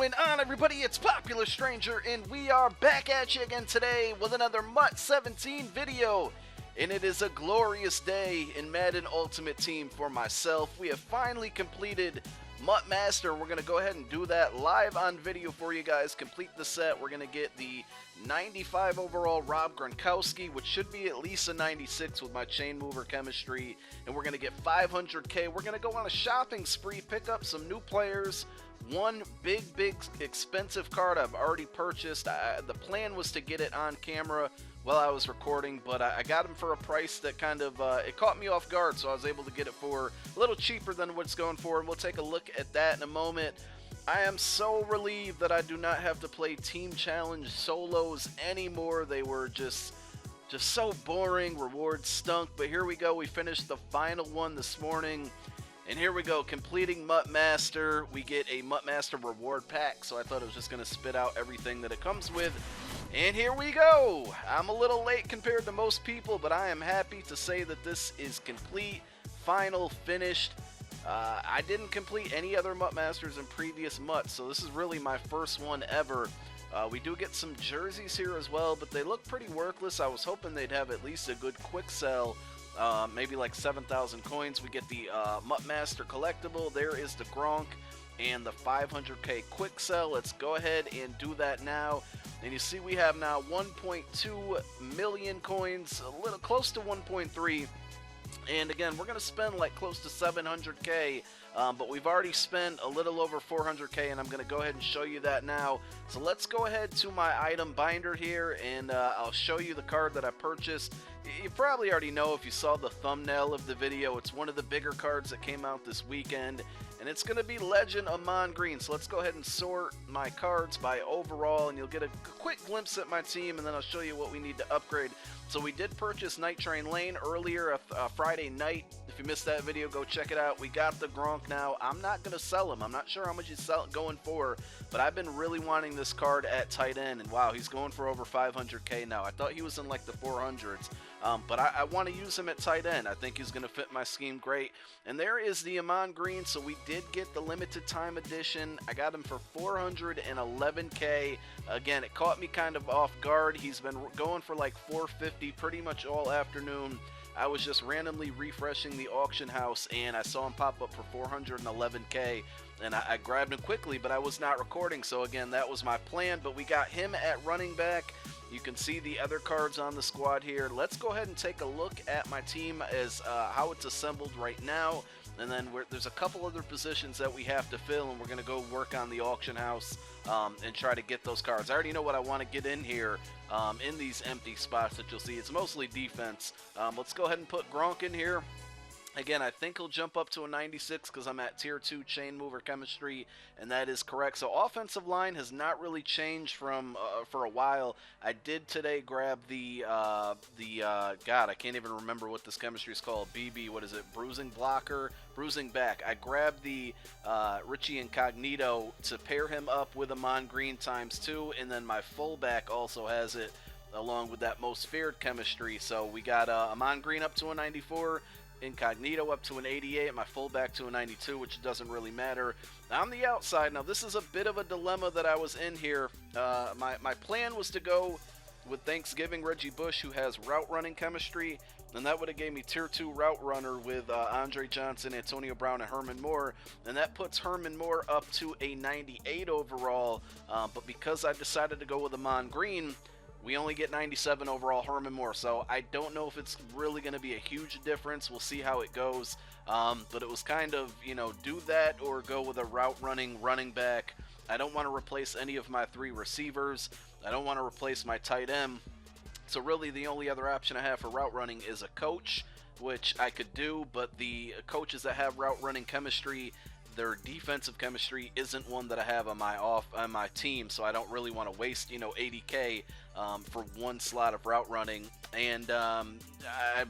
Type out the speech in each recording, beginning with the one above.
going on, everybody? It's Popular Stranger, and we are back at you again today with another MUT 17 video. And it is a glorious day in Madden Ultimate Team for myself. We have finally completed MUT Master. We're going to go ahead and do that live on video for you guys. Complete the set. We're going to get the 95 overall Rob Gronkowski, which should be at least a 96 with my chain mover chemistry. And we're going to get 500k. We're going to go on a shopping spree, pick up some new players. One big expensive card I've already purchased. The plan was to get it on camera while I was recording, but I got him for a price that kind of, it caught me off guard, so I was able to get it for a little cheaper than what it's going for, and we'll take a look at that in a moment. I am so relieved that I do not have to play Team Challenge solos anymore. They were just so boring. Rewards stunk, but here we go. We finished the final one this morning. And here we go, completing MUT Master. We get a MUT Master reward pack, so I thought it was just going to spit out everything that it comes with. And here we go. I'm a little late compared to most people, but I am happy to say that this is complete, final, finished. I didn't complete any other MUT Masters in previous MUT, so this is really my first one ever. We do get some jerseys here as well, but they look pretty worthless. I was hoping they'd have at least a good quick sell. Maybe like 7,000 coins. We get the MUT Master collectible. There is the Gronk and the 500k quick sell. Let's go ahead and do that now. And you see we have now 1.2 million coins, a little close to 1.3. And again, we're going to spend like close to 700k, but we've already spent a little over 400k, and I'm going to go ahead and show you that now. So let's go ahead to my item binder here, and I'll show you the card that I purchased. You probably already know if you saw the thumbnail of the video. It's one of the bigger cards that came out this weekend, and it's going to be Legend Amon Green. So let's go ahead and sort my cards by overall, and you'll get a quick glimpse at my team, and then I'll show you what we need to upgrade. So we did purchase Night Train Lane earlier, Friday night. If you missed that video, go check it out. We got the Gronk now. I'm not going to sell him. I'm not sure how much he's going for, but I've been really wanting this card at tight end, and wow, he's going for over 500k now. I thought he was in like the 400s, but I want to use him at tight end. I think he's going to fit my scheme great. And there is the Amon Green. So we did get the limited time edition. I got him for 411k. Again, it caught me kind of off guard. He's been going for like 450 pretty much all afternoon. I was just randomly refreshing the auction house, and I saw him pop up for 411k, and I grabbed him quickly, but I was not recording, so again, that was my plan. But we got him at running back. You can see the other cards on the squad here. Let's go ahead and take a look at my team as how it's assembled right now. And then there's a couple other positions that we have to fill, and we're going to go work on the auction house and try to get those cards. I already know what I want to get in here in these empty spots that you'll see. It's mostly defense. Let's go ahead and put Gronk in here. Again, I think he'll jump up to a 96 because I'm at tier 2 chain mover chemistry, and that is correct. So offensive line has not really changed from for a while. I did today grab the God, I can't even remember what this chemistry is called. BB, what is it? Bruising blocker, bruising back. I grabbed the Richie Incognito to pair him up with Amon Green ×2, and then my fullback also has it along with that most feared chemistry. So we got Amon Green up to a 94. Incognito up to an 88, my fullback to a 92, which doesn't really matter. On the outside, now this is a bit of a dilemma that I was in here. My plan was to go with Thanksgiving Reggie Bush, who has route running chemistry, and that would have gave me tier 2 route runner with Andre Johnson, Antonio Brown, and Herman Moore, and that puts Herman Moore up to a 98 overall, but because I decided to go with Amon Green, we only get 97 overall Herman Moore, so I don't know if it's really going to be a huge difference. We'll see how it goes, but it was kind of, you know, do that or go with a route running back. I don't want to replace any of my 3 receivers. I don't want to replace my tight end. So really the only other option I have for route running is a coach, which I could do, but the coaches that have route running chemistry, their defensive chemistry isn't one that I have on my team, so I don't really want to waste, you know, 80k for one slot of route running. And I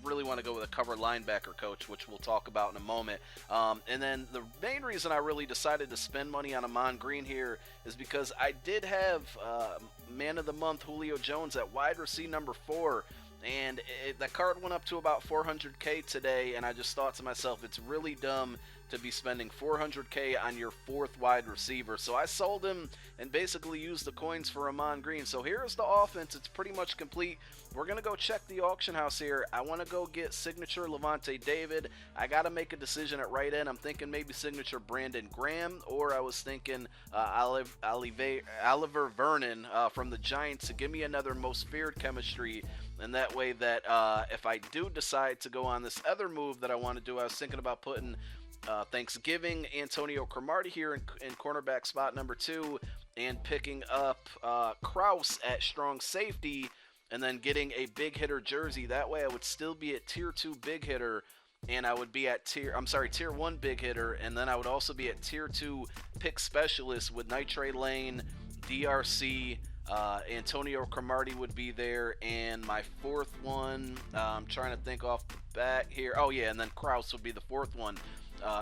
really want to go with a cover linebacker coach, which we'll talk about in a moment. And then the main reason I really decided to spend money on Amon Green here is because I did have Man of the Month Julio Jones at wide receiver number 4. And that card went up to about 400k today, and I just thought to myself, it's really dumb to be spending 400K on your 4th wide receiver. So I sold him and basically used the coins for Amon Green. So here's the offense. It's pretty much complete. We're going to go check the auction house here. I want to go get signature Lavonte David. I got to make a decision at right end. I'm thinking maybe signature Brandon Graham, or I was thinking Oliver Vernon from the Giants to give me another most feared chemistry. And that way that if I do decide to go on this other move that I want to do, I was thinking about putting Thanksgiving Antonio Cromartie here in cornerback spot number 2 and picking up Kraus at strong safety and then getting a big hitter jersey. That way I would still be at tier 2 big hitter, and I would be at tier 1 big hitter, and then I would also be at tier 2 pick specialist with Nitrate Lane, DRC, Antonio Cromartie would be there, and my 4th one, I'm trying to think off the bat here. Oh yeah, and then Kraus would be the 4th one.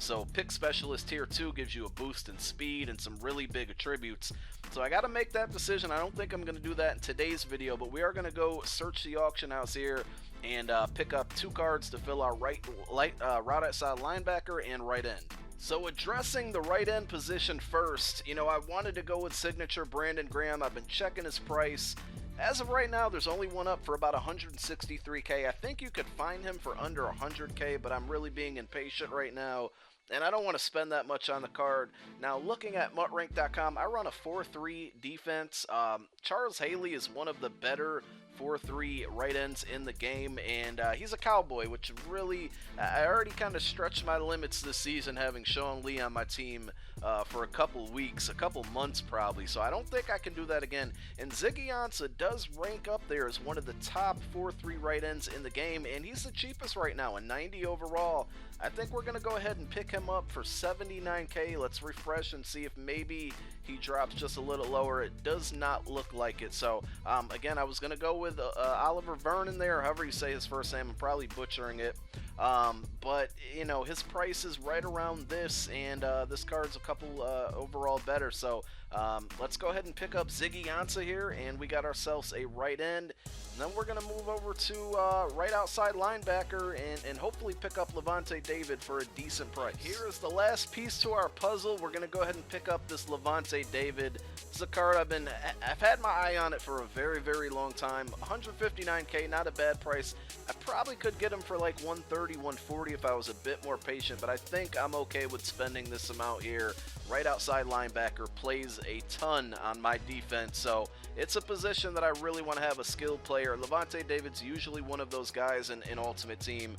So pick specialist tier 2 gives you a boost in speed and some really big attributes. So I got to make that decision. I don't think I'm going to do that in today's video, but we are going to go search the auction house here and pick up 2 cards to fill our right outside linebacker and right end. So addressing the right end position first, you know, I wanted to go with signature Brandon Graham. I've been checking his price. As of right now, there's only one up for about 163K. I think you could find him for under 100K, but I'm really being impatient right now, and I don't want to spend that much on the card. Now, looking at MUTRank.com, I run a 4-3 defense. Charles Haley is one of the better 4-3 right ends in the game, and he's a cowboy, which really, I already kind of stretched my limits this season having Sean Lee on my team for a couple weeks, a couple months probably, so I don't think I can do that again. And Ziggy Ansah does rank up there as one of the top 4-3 right ends in the game, and he's the cheapest right now, a 90 overall. I think we're going to go ahead and pick him up for 79K. Let's refresh and see if maybe he drops just a little lower. It does not look like it. So, again, I was going to go with Oliver Vernon there, however you say his first name. I'm probably butchering it. But, you know, his price is right around this, and this card's a couple overall better. So, let's go ahead and pick up Ziggy Ansah here, and we got ourselves a right end. And then we're going to move over to right outside linebacker and hopefully pick up Lavonte David for a decent price. Here is the last piece to our puzzle. We're going to go ahead and pick up this Lavonte David. This is a card I've had my eye on it for a very, very long time. 159K, not a bad price. I probably could get him for like 130, 140 if I was a bit more patient, but I think I'm okay with spending this amount here. Right outside linebacker plays a ton on my defense, so it's a position that I really want to have a skilled player. Lavonte David's usually one of those guys in Ultimate Team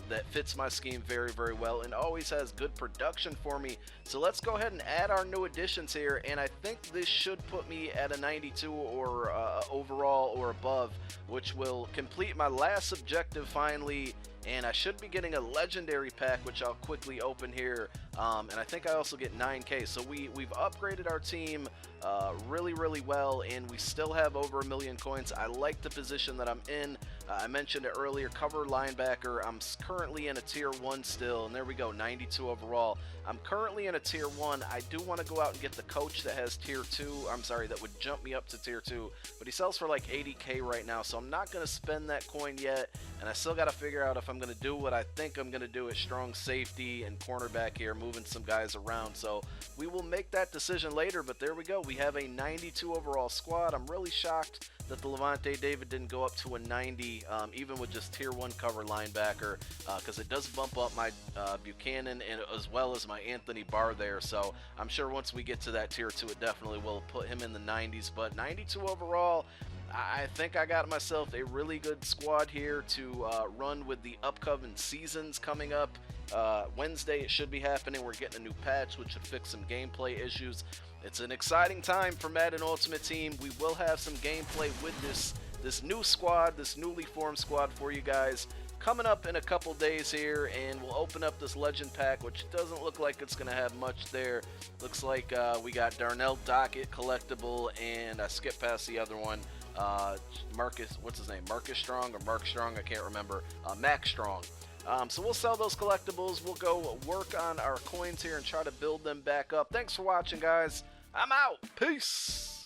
that fits my scheme very, very well and always has good production for me. So let's go ahead and add our new additions here, and I think this should put me at a 92 or overall or above, which will complete my last objective finally. And I should be getting a legendary pack, which I'll quickly open here. And I think I also get 9K. So we've upgraded our team really, really well, and we still have over 1 million coins. I like the position that I'm in. I mentioned it earlier, cover linebacker. I'm currently in a tier 1 still, and there we go, 92 overall. I'm currently in a tier 1. I do want to go out and get the coach that has tier 2. I'm sorry, that would jump me up to tier 2, but he sells for like 80K right now, so I'm not going to spend that coin yet, and I still got to figure out if I'm going to do what I think I'm going to do at strong safety and cornerback here, moving some guys around. So we will make that decision later, but there we go. We have a 92 overall squad. I'm really shocked that the Lavonte David didn't go up to a 90, even with just tier 1 cover linebacker, because it does bump up my Buchanan and as well as my Anthony Barr there. So I'm sure once we get to that tier 2, it definitely will put him in the 90s. But 92 overall, I think I got myself a really good squad here to run with the upcoming seasons coming up. Wednesday it should be happening. We're getting a new patch which should fix some gameplay issues. It's an exciting time for Madden Ultimate Team. We will have some gameplay with this new squad, this newly formed squad for you guys coming up in a couple days here, and we'll open up this legend pack, which doesn't look like it's going to have much there. Looks like we got Darnell Dockett collectible, and I skipped past the other one. Marcus, what's his name? Marcus Strong or Mark Strong? I can't remember. Max Strong. So we'll sell those collectibles. We'll go work on our coins here and try to build them back up. Thanks for watching, guys. I'm out. Peace.